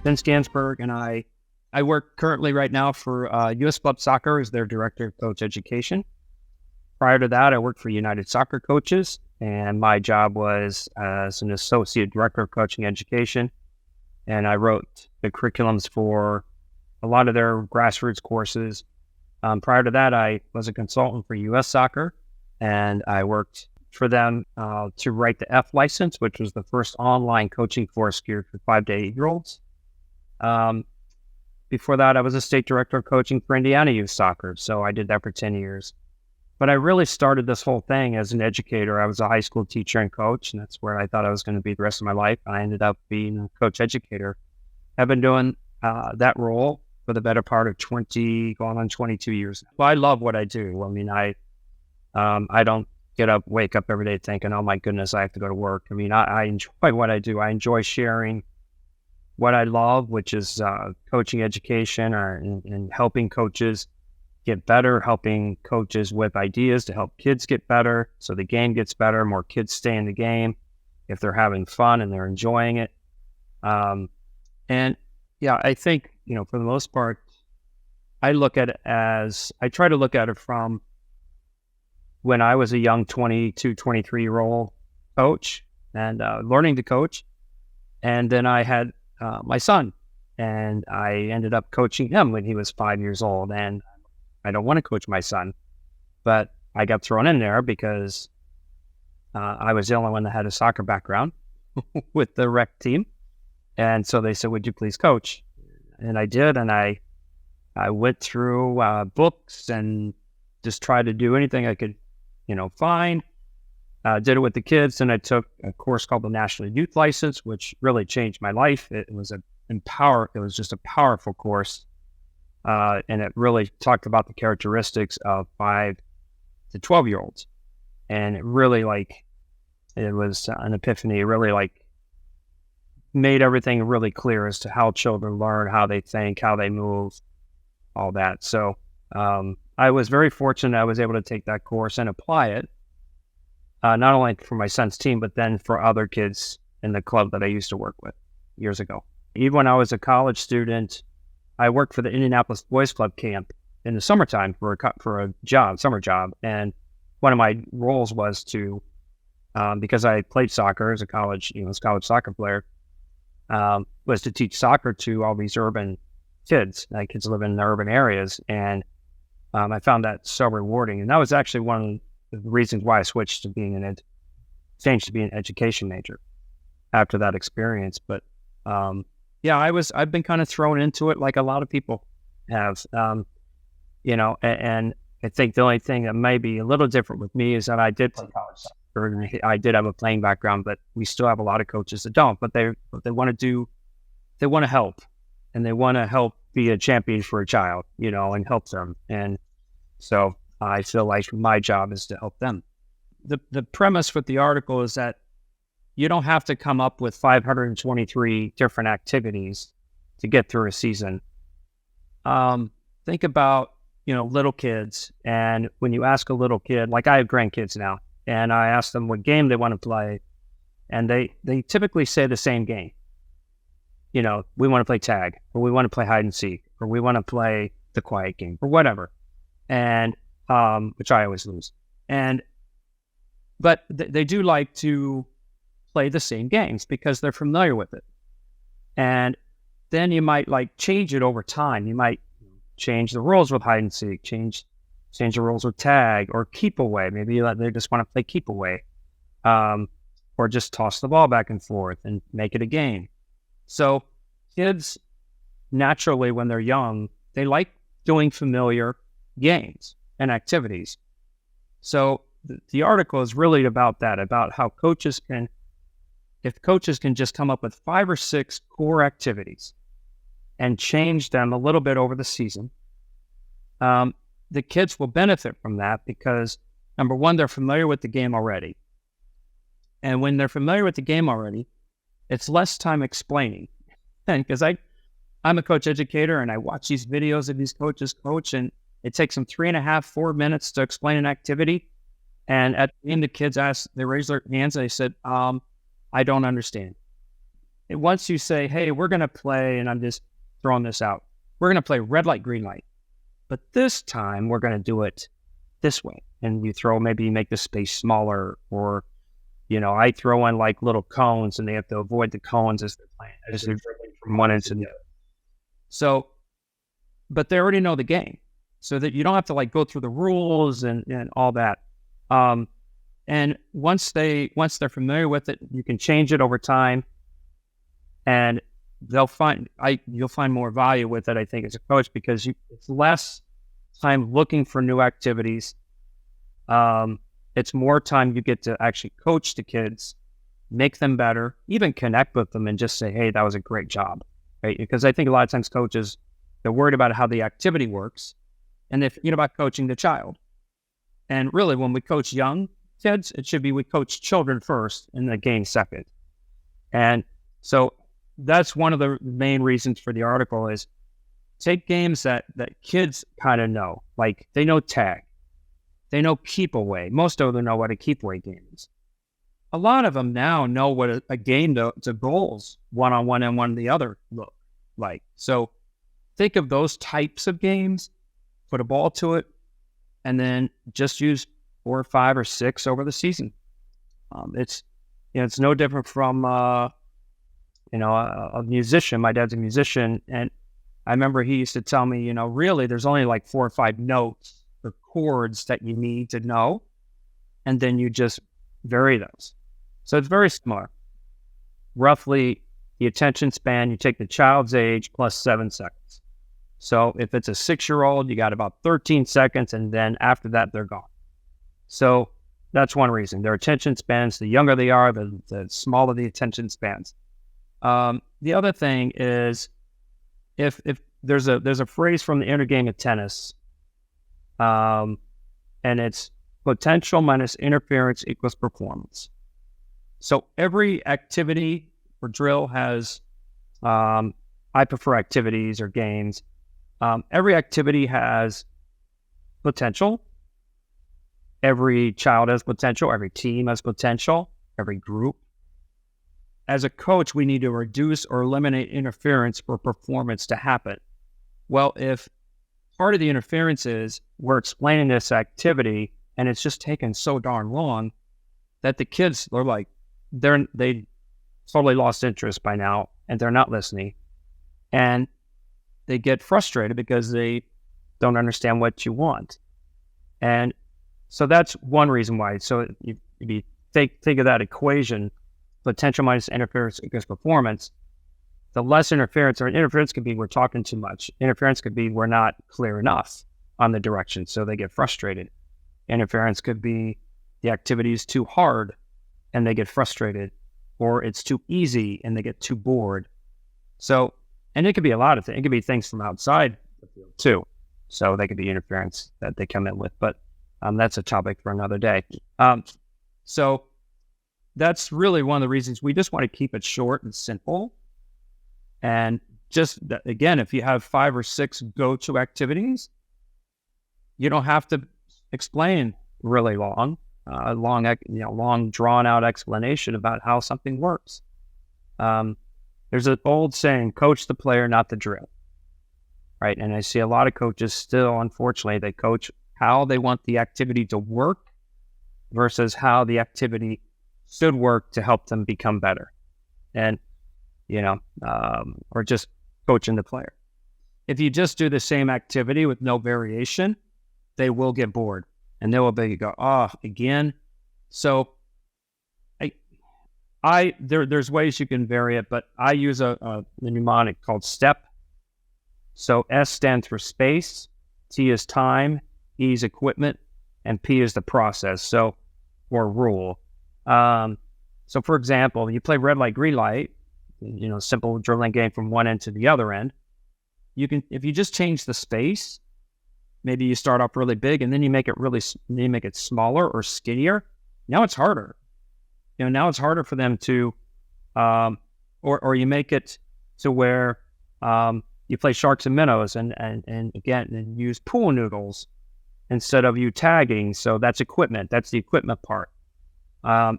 Vince Ganzberg, and I work currently right now for U.S. Club Soccer as their director of coach education. Prior to that, I worked for United Soccer Coaches, and my job was as an associate director of coaching education. And I wrote the curriculums for a lot of their grassroots courses. Prior to that, I was a consultant for U.S. Soccer, and I worked for them to write the F license, which was the first online coaching course geared for 5 to 8-year-olds. Before that, I was a state director of coaching for Indiana Youth Soccer, so I did that for 10 years. But I really started this whole thing as an educator. I was a high school teacher and coach, and that's where I thought I was going to be the rest of my life. I ended up being a coach educator. I've been doing that role for the better part of 20, going on 22 years. Well, I love what I do. I mean, I don't wake up every day thinking, oh my goodness, I have to go to work. I mean, I enjoy what I do. I enjoy sharing what I love, which is coaching education and helping coaches get better, helping coaches with ideas to help kids get better so the game gets better, more kids stay in the game if they're having fun and they're enjoying it. And yeah, I think, for the most part, I try to look at it from when I was a young 22, 23-year-old coach and learning to coach. And then I had my son, and I ended up coaching him when he was 5 years old. And I don't want to coach my son, but I got thrown in there because I was the only one that had a soccer background with the rec team. And so they said, would you please coach? And I did. And I went through books and just tried to do anything I could, find. Did it with the kids. And I took a course called the National Youth License, which really changed my life. It was just a powerful course. And it really talked about the characteristics of 5 to 12-year-olds. And it really it was an epiphany. It really made everything really clear as to how children learn, how they think, how they move, all that. So I was very fortunate I was able to take that course and apply it, not only for my son's team, but then for other kids in the club that I used to work with years ago. Even when I was a college student, I worked for the Indianapolis Boys Club camp in the summertime for a summer job. And one of my roles was to, because I played soccer as a college soccer player, was to teach soccer to all these urban kids. Kids live in the urban areas. And I found that so rewarding. And that was actually one of the reasons why I switched to changed to be an education major after that experience. But yeah, I've been kind of thrown into it like a lot of people have, and I think the only thing that may be a little different with me is that I did play college soccer. I did have a playing background, but we still have a lot of coaches that don't, but they want to help, and they want to help be a champion for a child, and help them. And so I feel like my job is to help them. The premise with the article is that you don't have to come up with 523 different activities to get through a season. Think about, little kids. And when you ask a little kid, like I have grandkids now, and I ask them what game they want to play, and they typically say the same game. We want to play tag, or we want to play hide and seek, or we want to play the quiet game, or whatever. And, which I always lose. But they do like to play the same games because they're familiar with it. And then you might change it over time. You might change the rules with hide and seek, change the rules with tag or keep away. Maybe they just want to play keep away, or just toss the ball back and forth and make it a game. So kids naturally, when they're young, they like doing familiar games and activities. So the article is really about that, about how if coaches can just come up with 5 or 6 core activities and change them a little bit over the season, the kids will benefit from that because, number one, they're familiar with the game already. And when they're familiar with the game already, it's less time explaining. Because I'm a coach educator and I watch these videos of these coaches coach, and it takes them 3.5, 4 minutes to explain an activity. And at the end, the kids they raised their hands and they said, I don't understand. once you say, hey, we're going to play, and I'm just throwing this out, we're going to play red light, green light, but this time we're going to do it this way. And maybe you make the space smaller, or, I throw in like little cones, and they have to avoid the cones as they're playing, as they're dribbling from one end to the other. So, but they already know the game, so that you don't have to like go through the rules and all that. And once they're familiar with it, you can change it over time, and you'll find more value with it, I think, as a coach, because it's less time looking for new activities. It's more time you get to actually coach the kids, make them better, even connect with them and just say, hey, that was a great job, right? Because I think a lot of times coaches, they're worried about how the activity works, and they forget about coaching the child. And really, when we coach young kids, it should be we coach children first and the game second. And so that's one of the main reasons for the article is take games that kids kind of know, like they know tag, they know keep away. Most of them know what a keep away game is. A lot of them now know what a game to goals, one-on-one and one on the other look like. So think of those types of games, put a ball to it, and then just use 4 or 5 or 6 over the season. It's no different from a musician. My dad's a musician, and I remember he used to tell me, really there's only like 4 or 5 notes or chords that you need to know, and then you just vary those. So it's very similar. Roughly the attention span, you take the child's age plus 7 seconds. So if it's a 6-year-old, you got about 13 seconds, and then after that, they're gone. So that's one reason. Their attention spans, the younger they are, the smaller the attention spans. The other thing is, if there's a phrase from the inner game of tennis, and it's potential minus interference equals performance. So every activity or drill has, I prefer activities or games. Every activity has potential. Every child has potential. Every team has potential. Every group. As a coach, we need to reduce or eliminate interference for performance to happen. Well, if part of the interference is we're explaining this activity and it's just taken so darn long that the kids are like, they totally lost interest by now, and they're not listening. And they get frustrated because they don't understand what you want. And so that's one reason why. So if you think of that equation, potential minus interference equals performance, the less interference, or interference could be we're talking too much. Interference could be we're not clear enough on the direction, so they get frustrated. Interference could be the activity is too hard and they get frustrated, or it's too easy and they get too bored. So, and it could be a lot of things. It could be things from outside the field too. So they could be interference that they come in with, but that's a topic for another day. So that's really one of the reasons we just want to keep it short and simple. And just, again, if you have 5 or 6 go-to activities, you don't have to explain really long drawn-out explanation about how something works. There's an old saying, coach the player, not the drill, right? And I see a lot of coaches still, unfortunately, they coach how they want the activity to work versus how the activity should work to help them become better. And or just coaching the player. If you just do the same activity with no variation, they will get bored and they will go, again. So there's ways you can vary it, but I use a mnemonic called STEP. So S stands for space, T is time, E is equipment, and P is the process. Or rule. So for example, you play red light, green light, simple dribbling game from one end to the other end. You can, if you just change the space, maybe you start off really big and then you make it smaller or skinnier. Now it's harder. Now it's harder for them to, or you make it to where you play sharks and minnows and use pool noodles instead of you tagging. So that's equipment. That's the equipment part.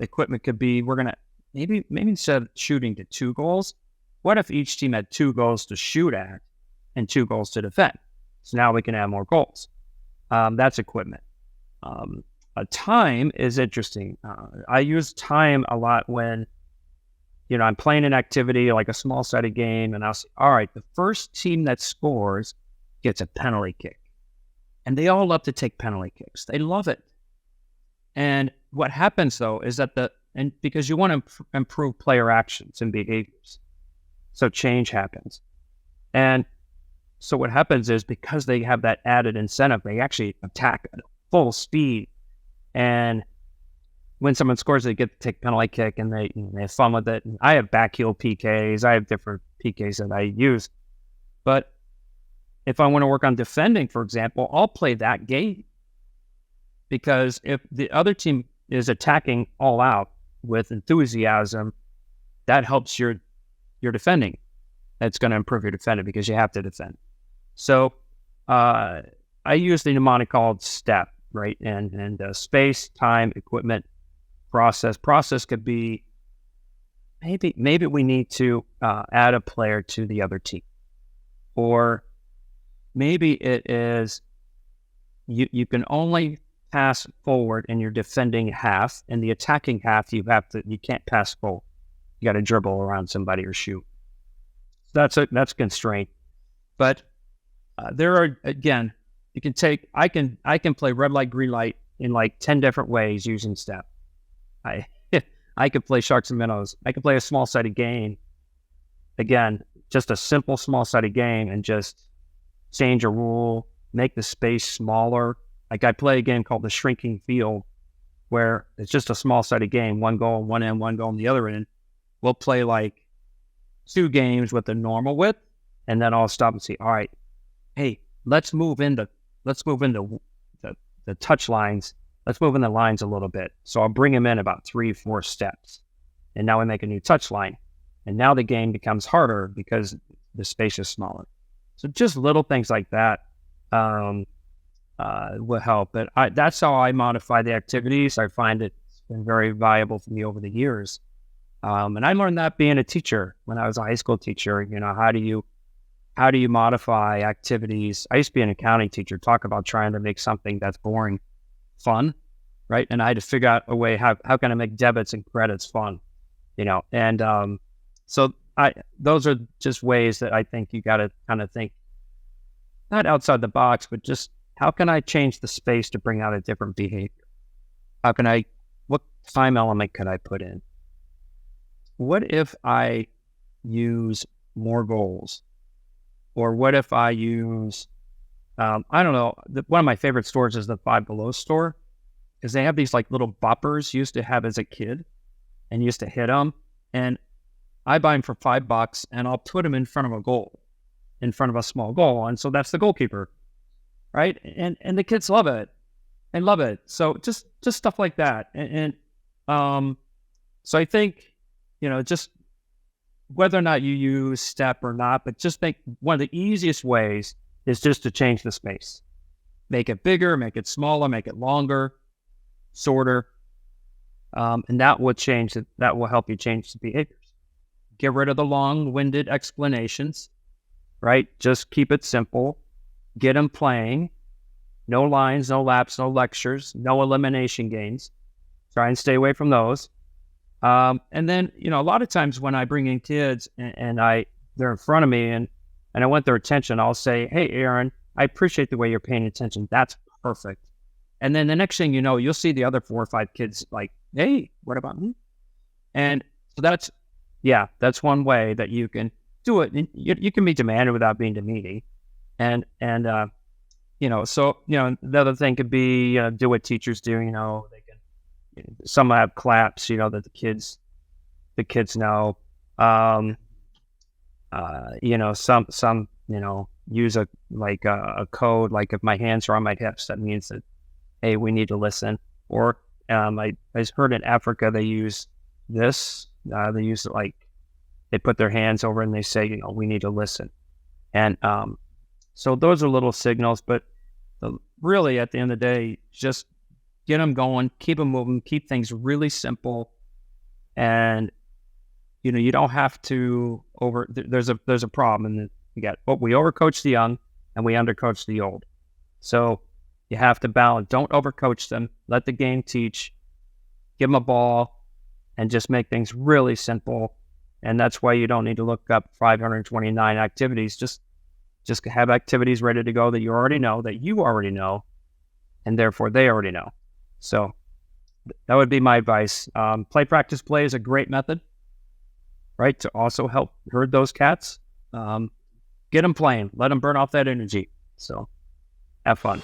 Equipment could be, we're going to maybe instead of shooting to 2 goals, what if each team had 2 goals to shoot at and 2 goals to defend? So now we can have more goals. That's equipment. Time is interesting. I use time a lot when, I'm playing an activity like a small-sided game, and I'll say, all right, the first team that scores gets a penalty kick. And they all love to take penalty kicks. They love it. And what happens, though, is that because you want to improve player actions and behaviors. So change happens. And so what happens is, because they have that added incentive, they actually attack at full speed. And when someone scores, they get to take penalty kick, and they have fun with it. And I have backheel PKs. I have different PKs that I use. But if I want to work on defending, for example, I'll play that game. Because if the other team is attacking all out with enthusiasm, that helps your defending. That's going to improve your defending because you have to defend. So I use the mnemonic called STEP, right? And space, time, equipment, process. Process could be maybe we need to add a player to the other team, or maybe it is you can only pass forward in your defending half, and the attacking half you can't pass forward. You got to dribble around somebody or shoot. That's a constraint. But there are, again, I can play red light, green light in like 10 different ways using STEP. I could play sharks and minnows. I could play a small-sided game. Again, just a simple small-sided game, and just change a rule, make the space smaller. Like, I play a game called the Shrinking Field, where it's just a small-sided game, 1 goal on one end, 1 goal on the other end. We'll play like 2 games with the normal width, and then I'll stop and say, all right, hey, let's move into the touch lines. Let's move in the lines a little bit. So I'll bring them in about 3-4 steps. And now we make a new touch line. And now the game becomes harder because the space is smaller. So just little things like that will help. But that's how I modify the activities. I find it's been very valuable for me over the years. And I learned that being a teacher when I was a high school teacher. How do you modify activities? I used to be an accounting teacher, talk about trying to make something that's boring fun, right? And I had to figure out a way, how can I make debits and credits fun, and so those are just ways that I think you got to kind of think, not outside the box, but just how can I change the space to bring out a different behavior? What time element could I put in? What if I use more goals? Or what if I use, I don't know, one of my favorite stores is the Five Below store, because they have these like little boppers you used to have as a kid and you used to hit them. And I buy them for $5 and I'll put them in front of a goal, in front of a small goal. And so that's the goalkeeper, right? And the kids love it. They love it. So just stuff like that. And so I think, just whether or not you use STEP or not, but just think one of the easiest ways is just to change the space. Make it bigger, make it smaller, make it longer, shorter. And that will help you change the behaviors. Get rid of the long-winded explanations, right? Just keep it simple. Get them playing. No lines, no laps, no lectures, no elimination games. Try and stay away from those. And then, a lot of times when I bring in kids and they're in front of me and I want their attention, I'll say, hey, Aaron, I appreciate the way you're paying attention. That's perfect. And then the next thing you know, you'll see the other 4 or 5 kids like, hey, what about me? And so that's one way that you can do it. You can be demanding without being demeaning. And so, the other thing could be, do what teachers do, they can, some have claps, that the kids know, some, use a code, like if my hands are on my hips, that means that, hey, we need to listen. Or, I heard in Africa, they use this, they use it like, they put their hands over and they say, we need to listen. And, so those are little signals, but really at the end of the day, just get them going, keep them moving, keep things really simple. And you don't have to there's a problem, and we overcoach the young and we undercoach the old. So you have to balance. Don't overcoach them. Let the game teach. Give them a ball and just make things really simple. And that's why you don't need to look up 529 activities. Just have activities ready to go that you already know, and therefore they already know. So that would be my advice. Play, practice, play is a great method, right? To also help herd those cats. Get them playing. Let them burn off that energy. So have fun.